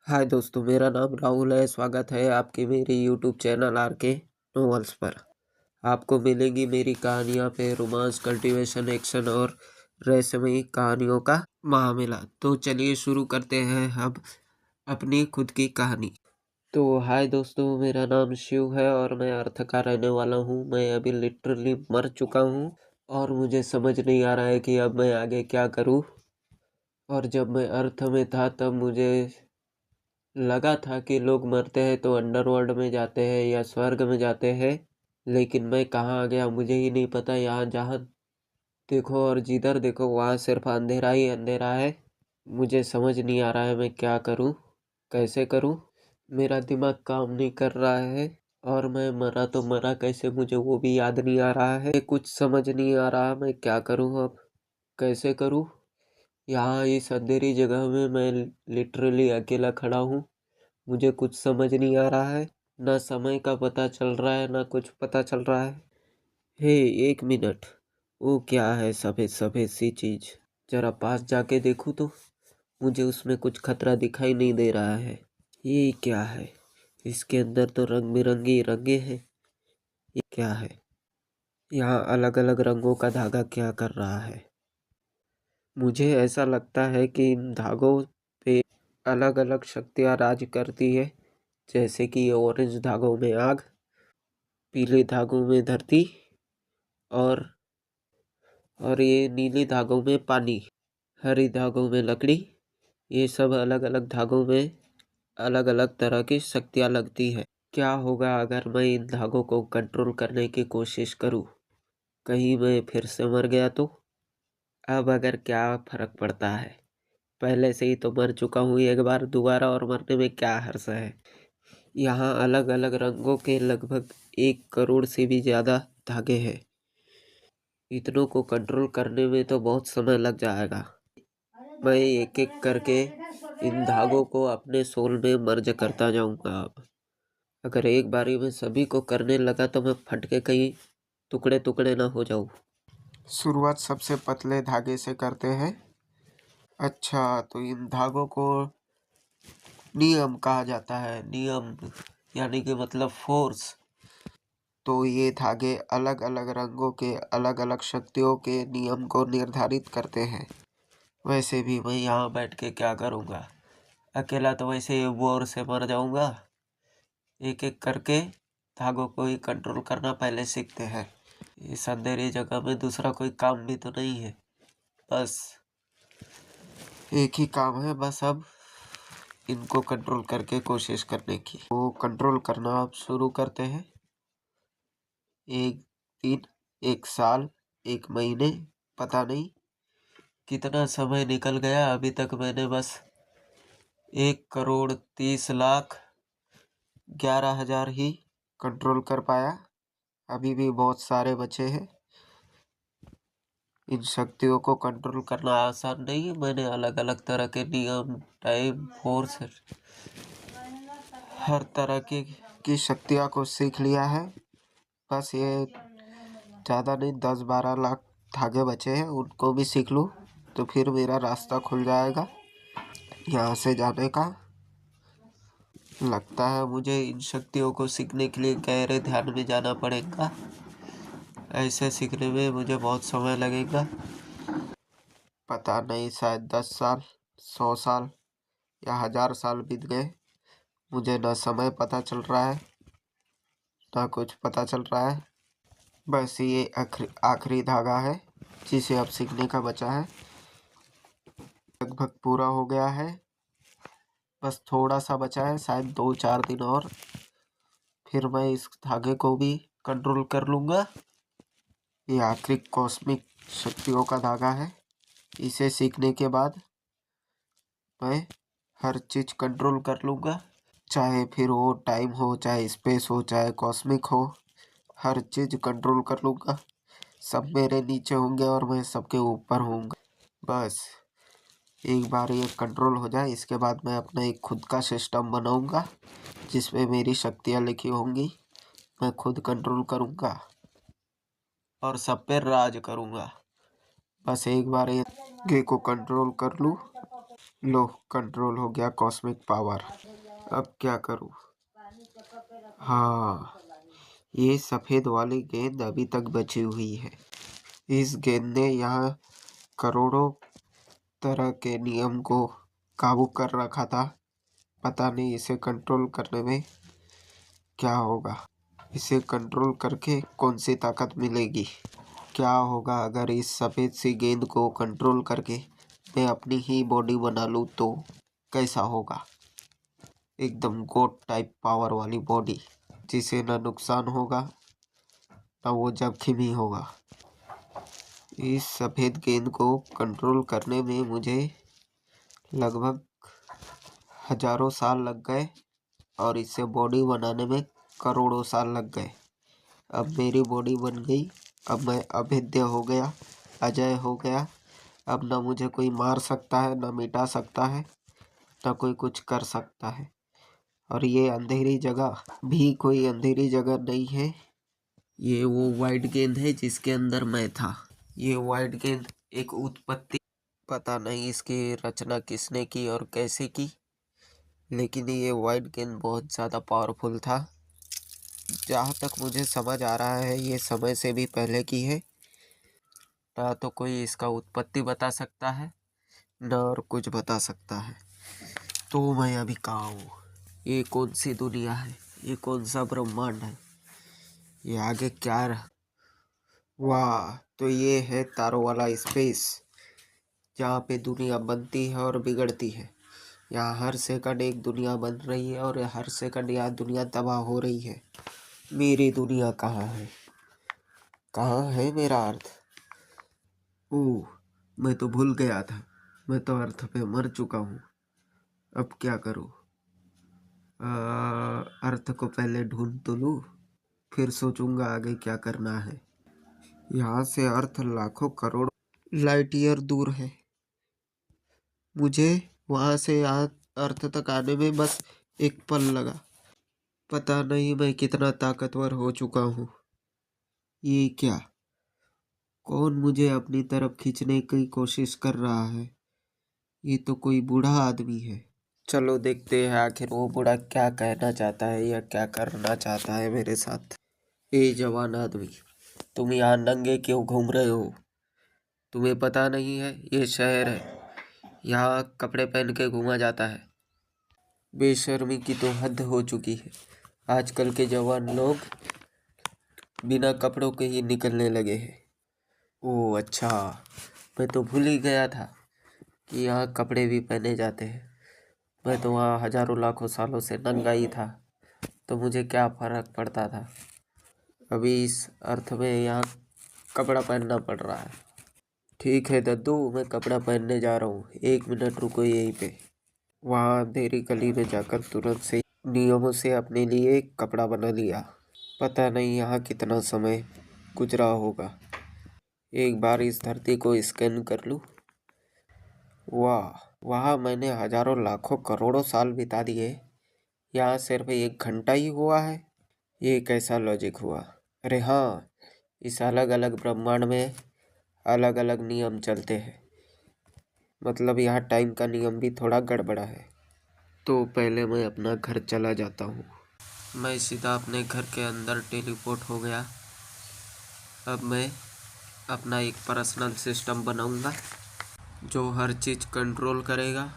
हाय दोस्तों, मेरा नाम राहुल है। स्वागत है आपके मेरे यूट्यूब चैनल आरके नॉवेल्स पर। आपको मिलेंगी मेरी कहानियाँ पे रोमांस, कल्टीवेशन, एक्शन और रहस्यमयी कहानियों का महामेला। तो चलिए शुरू करते हैं अब अपनी खुद की कहानी। तो हाय दोस्तों, मेरा नाम शिव है और मैं अर्थ का रहने वाला हूँ। मैं अभी लिटरली मर चुका हूँ और मुझे समझ नहीं आ रहा है कि अब मैं आगे क्या करूँ। और जब मैं अर्थ में था तब मुझे लगा था कि लोग मरते हैं तो अंडरवर्ल्ड में जाते हैं या स्वर्ग में जाते हैं, लेकिन मैं कहाँ आ गया मुझे ही नहीं पता। यहाँ जहाँ देखो और जिधर देखो वहाँ सिर्फ अंधेरा ही अंधेरा है। मुझे समझ नहीं आ रहा है मैं क्या करूँ, कैसे करूँ। मेरा दिमाग काम नहीं कर रहा है और मैं मरा तो मरा कैसे मुझे वो भी याद नहीं आ रहा है। कुछ समझ नहीं आ रहा मैं क्या करूँ अब, कैसे करूँ। यहाँ इस अंधेरी जगह में मैं लिटरली अकेला खड़ा हूँ। मुझे कुछ समझ नहीं आ रहा है, ना समय का पता चल रहा है ना कुछ पता चल रहा है। हे, एक मिनट, वो क्या है सफ़ेद सफ़ेद सी चीज? जरा पास जाके देखूं तो मुझे उसमें कुछ खतरा दिखाई नहीं दे रहा है। ये क्या है? इसके अंदर तो रंग बिरंगी रंगे हैं। ये क्या है? यहाँ अलग अलग रंगों का धागा क्या कर रहा है? मुझे ऐसा लगता है कि इन धागों पे अलग अलग शक्तियाँ राज करती है, जैसे कि ये ऑरेंज धागों में आग, पीले धागों में धरती और ये नीले धागों में पानी, हरी धागों में लकड़ी। ये सब अलग अलग धागों में अलग अलग तरह की शक्तियाँ लगती है। क्या होगा अगर मैं इन धागों को कंट्रोल करने की कोशिश करूं? कहीं मैं फिर से मर गया तो? अब अगर क्या फर्क पड़ता है, पहले से ही तो मर चुका हूँ एक बार, दोबारा और मरने में क्या हर्ष है। यहाँ अलग अलग रंगों के लगभग 1 करोड़ से भी ज़्यादा धागे हैं। इतनों को कंट्रोल करने में तो बहुत समय लग जाएगा। मैं एक एक करके इन धागों को अपने सोल में मर्ज करता जाऊंगा। अब अगर एक बारी में सभी को करने लगा तो मैं फट के कहीं टुकड़े टुकड़े ना हो जाऊं। शुरुआत सबसे पतले धागे से करते हैं। अच्छा, तो इन धागों को नियम कहा जाता है। नियम यानी कि मतलब फोर्स। तो ये धागे अलग अलग रंगों के अलग अलग शक्तियों के नियम को निर्धारित करते हैं। वैसे भी मैं यहाँ बैठ के क्या करूँगा, अकेला तो वैसे ही बोर से मर जाऊँगा। एक एक करके धागों को ही कंट्रोल करना पहले सीखते हैं। इस अंधेरी जगह में दूसरा कोई काम भी तो नहीं है, बस एक ही काम है, बस अब इनको कंट्रोल करके कोशिश करने की। वो कंट्रोल करना अब शुरू करते हैं। 1 दिन, 1 साल, 1 महीने, पता नहीं कितना समय निकल गया। अभी तक मैंने बस 1 करोड़ 30 लाख 11 हजार ही कंट्रोल कर पाया। अभी भी बहुत सारे बचे हैं। इन शक्तियों को कंट्रोल करना आसान नहीं है। मैंने अलग अलग तरह के नियम, टाइम, फोर्स, हर तरह की शक्तियों को सीख लिया है। बस ये ज़्यादा नहीं, 10-12 लाख धागे बचे हैं, उनको भी सीख लूँ तो फिर मेरा रास्ता खुल जाएगा यहाँ से जाने का। लगता है मुझे इन शक्तियों को सीखने के लिए गहरे ध्यान में जाना पड़ेगा। ऐसे सीखने में मुझे बहुत समय लगेगा। पता नहीं, शायद 10 साल, 100 साल या 1000 साल बीत गए। मुझे ना समय पता चल रहा है ना कुछ पता चल रहा है। बस ये आखिरी धागा है जिसे अब सीखने का बचा है। लगभग पूरा हो गया है, बस थोड़ा सा बचा है, शायद 2-4 दिन और, फिर मैं इस धागे को भी कंट्रोल कर लूँगा। ये आखिरी कॉस्मिक शक्तियों का धागा है। इसे सीखने के बाद मैं हर चीज़ कंट्रोल कर लूँगा, चाहे फिर वो टाइम हो, चाहे स्पेस हो, चाहे कॉस्मिक हो, हर चीज़ कंट्रोल कर लूँगा। सब मेरे नीचे होंगे और मैं सबके ऊपर होऊंगा। बस एक बार ये कंट्रोल हो जाए, इसके बाद मैं अपना एक खुद का सिस्टम बनाऊंगा जिसमें मेरी शक्तियाँ लिखी होंगी। मैं खुद कंट्रोल करूँगा और सब पे राज करूँगा। बस एक बार ये गे को कंट्रोल कर लूँ लो, कंट्रोल हो गया कॉस्मिक पावर। अब क्या करूं? हाँ, ये सफेद वाली गेंद अभी तक बची हुई है। इस गेंद ने यहाँ करोड़ों तरह के नियम को काबू कर रखा था। पता नहीं इसे कंट्रोल करने में क्या होगा। इसे कंट्रोल करके कौन सी ताकत मिलेगी? क्या होगा अगर इस सफ़ेद सी गेंद को कंट्रोल करके मैं अपनी ही बॉडी बना लूँ तो कैसा होगा? एकदम गोट टाइप पावर वाली बॉडी, जिसे न नुकसान होगा न वो जोखिम होगा। इस सफ़ेद गेंद को कंट्रोल करने में मुझे लगभग हजारों साल लग गए और इससे बॉडी बनाने में करोड़ों साल लग गए। अब मेरी बॉडी बन गई। अब मैं अभेद्य हो गया, अजय हो गया। अब न मुझे कोई मार सकता है, न मिटा सकता है, न कोई कुछ कर सकता है। और ये अंधेरी जगह भी कोई अंधेरी जगह नहीं है। ये वो वाइट गेंद है जिसके अंदर मैं था। ये वाइट गेंद एक उत्पत्ति, पता नहीं इसकी रचना किसने की और कैसे की, लेकिन ये वाइट गेंद बहुत ज़्यादा पावरफुल था। जहाँ तक मुझे समझ आ रहा है ये समय से भी पहले की है। ना तो कोई इसका उत्पत्ति बता सकता है, न और कुछ बता सकता है। तो मैं अभी कहाँ हूँ? ये कौन सी दुनिया है? ये कौन सा ब्रह्मांड है? ये आगे क्या वाह, तो ये है तारों वाला स्पेस, जहाँ पे दुनिया बनती है और बिगड़ती है। यहाँ हर सेकंड एक दुनिया बन रही है और हर सेकंड यहाँ दुनिया तबाह हो रही है। मेरी दुनिया कहाँ है? कहाँ है मेरा अर्थ? ओह, मैं तो भूल गया था। मैं तो अर्थ पे मर चुका हूँ। अब क्या करूँ? अर्थ को पहले ढूंढ तो लूँ, फिर सोचूंगा आगे क्या करना है। यहाँ से अर्थ लाखों करोड़ लाइट ईयर दूर है। मुझे वहाँ से यहाँ अर्थ तक आने में बस एक पल लगा। पता नहीं मैं कितना ताकतवर हो चुका हूँ। ये क्या? कौन मुझे अपनी तरफ खींचने की कोशिश कर रहा है? ये तो कोई बूढ़ा आदमी है। चलो देखते हैं आखिर वो बूढ़ा क्या कहना चाहता है या क्या करना चाहता है मेरे साथ। ए जवान आदमी, तुम यहाँ नंगे क्यों घूम रहे हो? तुम्हें पता नहीं है ये शहर है, यहाँ कपड़े पहन के घूमा जाता है। बेशर्मी की तो हद हो चुकी है। आजकल के जवान लोग बिना कपड़ों के ही निकलने लगे हैं। ओह अच्छा, मैं तो भूल ही गया था कि यहाँ कपड़े भी पहने जाते हैं। मैं तो वहाँ हजारों लाखों सालों से नंगा ही था, तो मुझे क्या फर्क पड़ता था। अभी इस अर्थ में यहाँ कपड़ा पहनना पड़ रहा है। ठीक है दद्दू, मैं कपड़ा पहनने जा रहा हूँ, 1 मिनट रुको यहीं पे। वहाँ अंधेरी गली में जाकर तुरंत से नियमों से अपने लिए कपड़ा बना लिया। पता नहीं यहाँ कितना समय गुजरा होगा। एक बार इस धरती को स्कैन कर लूँ। वाह, वहाँ मैंने हजारों लाखों करोड़ों साल बिता दिए, यहाँ सिर्फ 1 घंटा ही हुआ है। ये कैसा लॉजिक हुआ? अरे हाँ, इस अलग अलग ब्रह्मांड में अलग अलग नियम चलते हैं। मतलब यहाँ टाइम का नियम भी थोड़ा गड़बड़ा है। तो पहले मैं अपना घर चला जाता हूँ। मैं सीधा अपने घर के अंदर टेलीपोर्ट हो गया। अब मैं अपना एक पर्सनल सिस्टम बनाऊंगा जो हर चीज़ कंट्रोल करेगा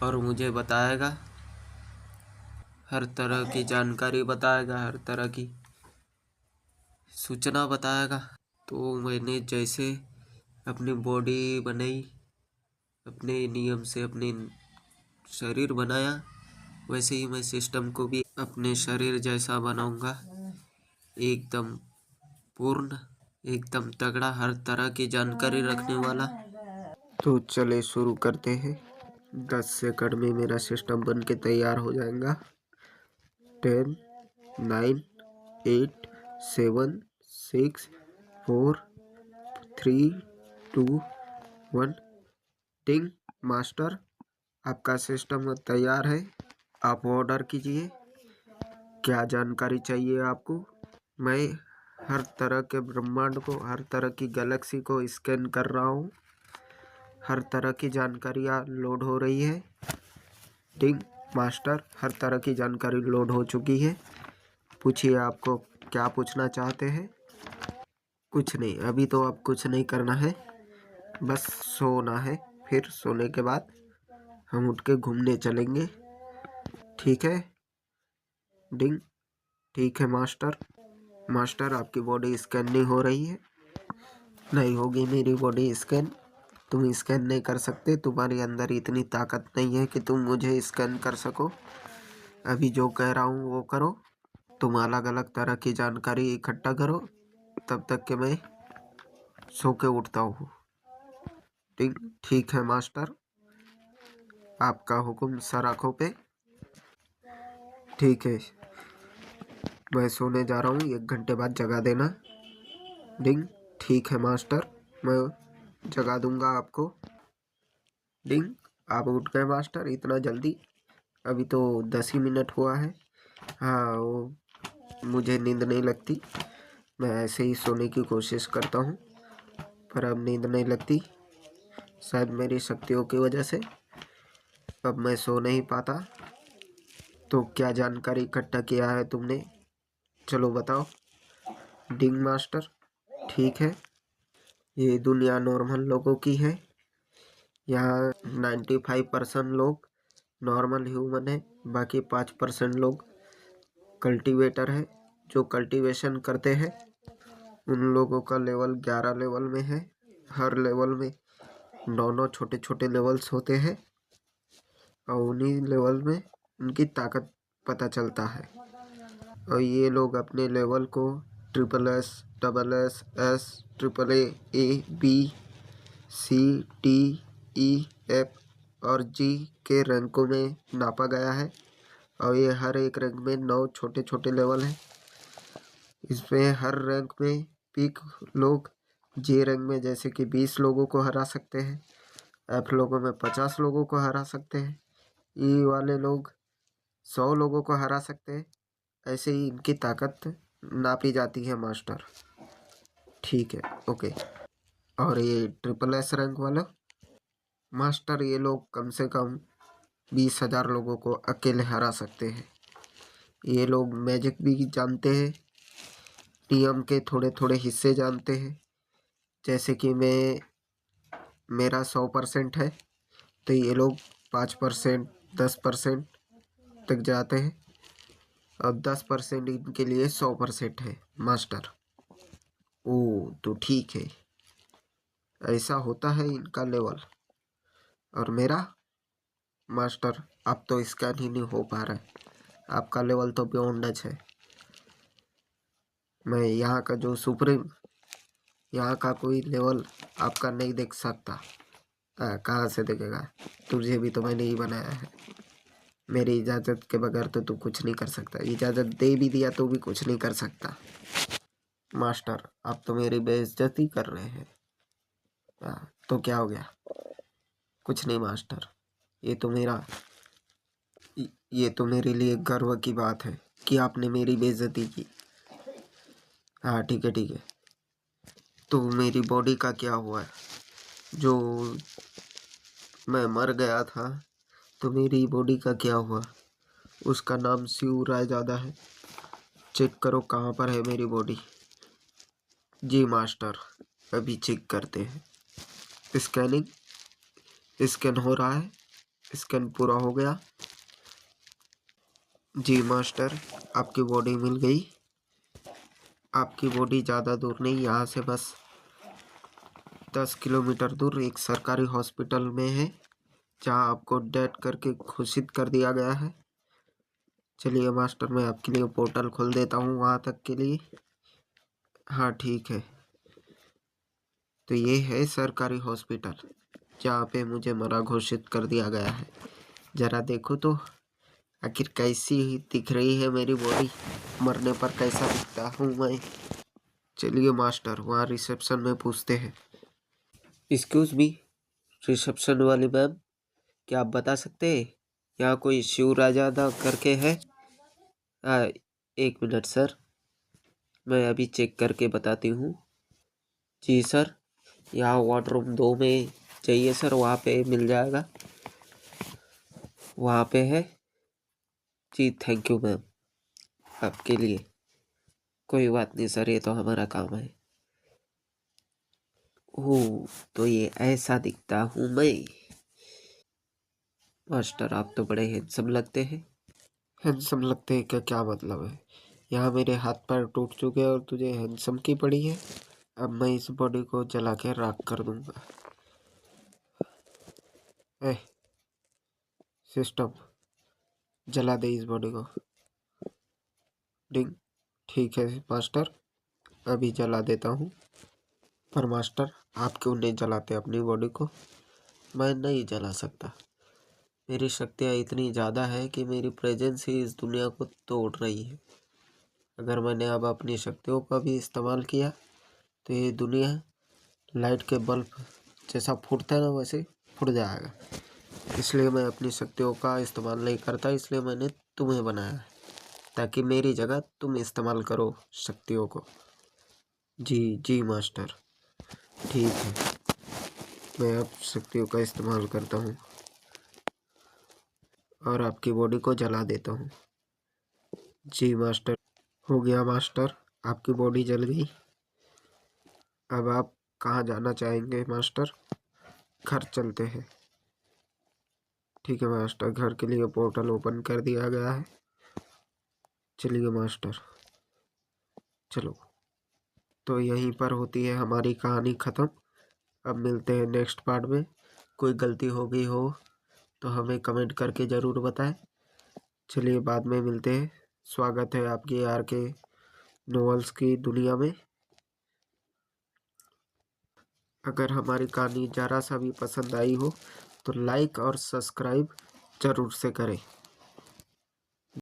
और मुझे बताएगा, हर तरह की जानकारी बताएगा, हर तरह की सूचना बताएगा। तो मैंने जैसे अपनी बॉडी बनाई, अपने नियम से अपने शरीर बनाया, वैसे ही मैं सिस्टम को भी अपने शरीर जैसा बनाऊंगा। एकदम पूर्ण, एकदम तगड़ा, हर तरह की जानकारी रखने वाला। तो चले शुरू करते हैं। 10 सेकंड में मेरा सिस्टम बन के तैयार हो जाएगा। 10, 9, 8, 7, 6, 4, 3, 2, 1। टिंग मास्टर, आपका सिस्टम तैयार है। आप ऑर्डर कीजिए। क्या जानकारी चाहिए आपको? मैं हर तरह के ब्रह्मांड को, हर तरह की गैलेक्सी को स्कैन कर रहा हूँ। हर तरह की जानकारियाँ लोड हो रही है। ठीक मास्टर, हर तरह की जानकारी लोड हो चुकी है। पूछिए आपको क्या पूछना चाहते हैं। कुछ नहीं, अभी तो आप कुछ नहीं करना है, बस सोना है। फिर सोने के बाद हम उठ के घूमने चलेंगे, ठीक है। डिंग, ठीक है मास्टर। मास्टर, आपकी बॉडी स्कैन नहीं हो रही है। नहीं होगी मेरी बॉडी स्कैन, तुम स्कैन नहीं कर सकते। तुम्हारे अंदर इतनी ताकत नहीं है कि तुम मुझे स्कैन कर सको। अभी जो कह रहा हूँ वो करो। तुम अलग अलग तरह की जानकारी इकट्ठा करो तब तक कि मैं सो के उठता हूँ। ठीक है मास्टर, आपका हुक्म सर आँखों पे। ठीक है, मैं सोने जा रहा हूँ, 1 घंटे बाद जगा देना। डिंग, ठीक है मास्टर, मैं जगा दूंगा आपको। डिंग, आप उठ गए मास्टर इतना जल्दी? अभी तो 10 ही मिनट हुआ है। हाँ, वो मुझे नींद नहीं लगती, मैं ऐसे ही सोने की कोशिश करता हूँ, पर अब नींद नहीं लगती, शायद मेरी शक्तियों की वजह से अब मैं सो नहीं पाता। तो क्या जानकारी इकट्ठा किया है तुमने, चलो बताओ। डिंग मास्टर, ठीक है, ये दुनिया नॉर्मल लोगों की है। यहाँ 95% लोग नॉर्मल ह्यूमन है, बाकी 5% लोग कल्टीवेटर है, जो कल्टीवेशन करते हैं। उन लोगों का लेवल 11 लेवल में है। हर लेवल में 9 छोटे छोटे लेवल्स होते हैं, और उन्हीं लेवल में उनकी ताकत पता चलता है। और ये लोग अपने लेवल को SSS, SS, S, AAA, B, C, D, E, F और G के रैंकों में नापा गया है। और ये हर एक रैंक में 9 छोटे छोटे लेवल हैं। इसमें हर रैंक में पीक लोग J रैंक में जैसे कि 20 लोगों को हरा सकते हैं, F लोगों में 50 लोगों को हरा सकते हैं, E वाले लोग 100 लोगों को हरा सकते हैं। ऐसे ही इनकी ताकत नापी जाती है मास्टर। ठीक है, ओके। और ये SSS रैंक वाला मास्टर, ये लोग कम से कम 20,000 लोगों को अकेले हरा सकते हैं। ये लोग मैजिक भी जानते हैं, नियम के थोड़े थोड़े हिस्से जानते हैं। जैसे कि मेरा 100% है, तो ये लोग 5%, 10% तक जाते हैं, और 10% इनके लिए 100% है मास्टर। ओ, तो ठीक है, ऐसा होता है इनका लेवल। और मेरा मास्टर, अब तो स्कैन ही नहीं हो पा रहा है, आपका लेवल तो बियॉन्ड है। मैं यहाँ का जो सुप्रीम, यहाँ का कोई लेवल आपका नहीं देख सकता। कहाँ से देखेगा, तुझे भी तो मैंने ही बनाया है। मेरी इजाज़त के बगैर तो तू कुछ नहीं कर सकता, इजाज़त दे भी दिया तो भी कुछ नहीं कर सकता। मास्टर, आप तो मेरी बेइज्जती कर रहे हैं। तो क्या हो गया? कुछ नहीं मास्टर, ये तो मेरे लिए गर्व की बात है कि आपने मेरी बेइज्जती की। हाँ ठीक है ठीक है। तो मेरी बॉडी का क्या हुआ है? जो मैं मर गया था, तो मेरी बॉडी का क्या हुआ? उसका नाम शिव रायजादा है। चेक करो कहाँ पर है मेरी बॉडी। जी मास्टर, अभी चेक करते हैं। स्कैनिंग, स्कैन हो रहा है, स्कैन पूरा हो गया। जी मास्टर, आपकी बॉडी मिल गई। आपकी बॉडी ज़्यादा दूर नहीं, यहाँ से बस 10 किलोमीटर दूर एक सरकारी हॉस्पिटल में है, जहाँ आपको डेड करके घोषित कर दिया गया है। चलिए मास्टर, मैं आपके लिए पोर्टल खोल देता हूँ वहाँ तक के लिए। हाँ ठीक है, तो ये है सरकारी हॉस्पिटल जहाँ पे मुझे मरा घोषित कर दिया गया है। ज़रा देखो तो आखिर कैसी दिख रही है मेरी बॉडी, मरने पर कैसा दिखता हूँ मैं। चलिए मास्टर, वहाँ रिसेप्शन में पूछते हैं। एक्सक्यूज मी, रिसेप्शन वाली मैम, क्या आप बता सकते हैं यहाँ कोई शिव राजादा करके है? हाँ, 1 मिनट सर, मैं अभी चेक करके बताती हूँ। जी सर, यहाँ वार्ड रूम 2 में चाहिए सर वहाँ पे मिल जाएगा, वहाँ पे है जी। थैंक यू मैम, आपके लिए। कोई बात नहीं सर, ये तो हमारा काम है। ओह, तो ये ऐसा दिखता हूँ मैं। मास्टर आप तो बड़े हैंडसम लगते हैं। हैंडसम लगते हैं क्या? क्या मतलब है? यहाँ मेरे हाथ पैर टूट चुके हैं और तुझे हैंडसम की पड़ी है। अब मैं इस बॉडी को जला के राख कर दूंगा। ए सिस्टम, जला दे इस बॉडी को। डिंग। ठीक है मास्टर, अभी जला देता हूँ। पर मास्टर आप क्यों नहीं जलाते अपनी बॉडी को? मैं नहीं जला सकता। मेरी शक्तियाँ इतनी ज़्यादा है कि मेरी प्रेजेंस ही इस दुनिया को तोड़ रही है। अगर मैंने अब अपनी शक्तियों का भी इस्तेमाल किया तो ये दुनिया लाइट के बल्ब जैसा फूटता है ना, वैसे फूट जाएगा। इसलिए मैं अपनी शक्तियों का इस्तेमाल नहीं करता, इसलिए मैंने तुम्हें बनाया है ताकि मेरी जगह तुम इस्तेमाल करो शक्तियों को। जी जी मास्टर, ठीक है, मैं अब शक्तियों का इस्तेमाल करता हूँ और आपकी बॉडी को जला देता हूँ। जी मास्टर। हो गया मास्टर, आपकी बॉडी जल गई। अब आप कहाँ जाना चाहेंगे मास्टर? घर चलते हैं। ठीक है मास्टर, घर के लिए पोर्टल ओपन कर दिया गया है। चलिए मास्टर, चलो। तो यहीं पर होती है हमारी कहानी ख़त्म। अब मिलते हैं नेक्स्ट पार्ट में। कोई गलती हो गई हो तो हमें कमेंट करके ज़रूर बताएं। चलिए बाद में मिलते हैं। स्वागत है आपके RK नॉवेल्स की दुनिया में। अगर हमारी कहानी ज़रा सा भी पसंद आई हो तो लाइक और सब्सक्राइब ज़रूर से करें।